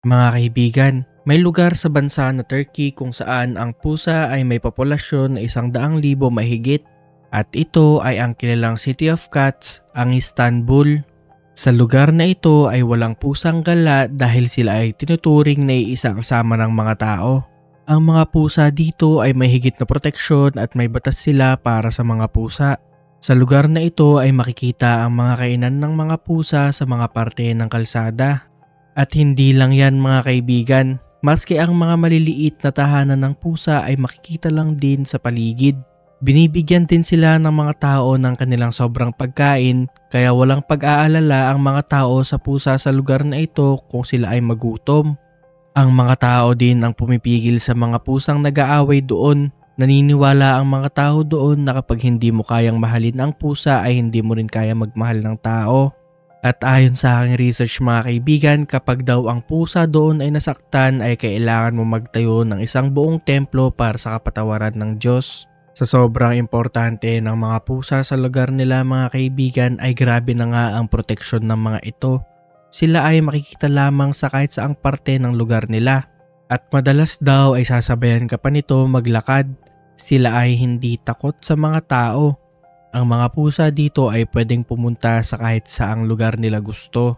Mga kaibigan, may lugar sa bansa na Turkey kung saan ang pusa ay may populasyon na 100,000 mahigit at ito ay ang kilalang City of Cats, ang Istanbul. Sa lugar na ito ay walang pusang gala dahil sila ay tinuturing na iisa kasama ng mga tao. Ang mga pusa dito ay may higit na proteksyon at may batas sila para sa mga pusa. Sa lugar na ito ay makikita ang mga kainan ng mga pusa sa mga parte ng kalsada. At hindi lang yan mga kaibigan, maski ang mga maliliit na tahanan ng pusa ay makikita lang din sa paligid. Binibigyan din sila ng mga tao ng kanilang sobrang pagkain kaya walang pag-aalala ang mga tao sa pusa sa lugar na ito kung sila ay magutom. Ang mga tao din ang pumipigil sa mga pusang nag-aaway doon. Naniniwala ang mga tao doon na kapag hindi mo kayang mahalin ang pusa ay hindi mo rin kaya magmahal ng tao. At ayon sa aking research mga kaibigan, kapag daw ang pusa doon ay nasaktan ay kailangan mo magtayo ng isang buong templo para sa kapatawaran ng Diyos. Sa sobrang importante ng mga pusa sa lugar nila mga kaibigan ay grabe na nga ang proteksyon ng mga ito. Sila ay makikita lamang sa kahit saang parte ng lugar nila. At madalas daw ay sasabayan ka pa nito maglakad. Sila ay hindi takot sa mga tao. Ang mga pusa dito ay pwedeng pumunta sa kahit saang lugar nila gusto.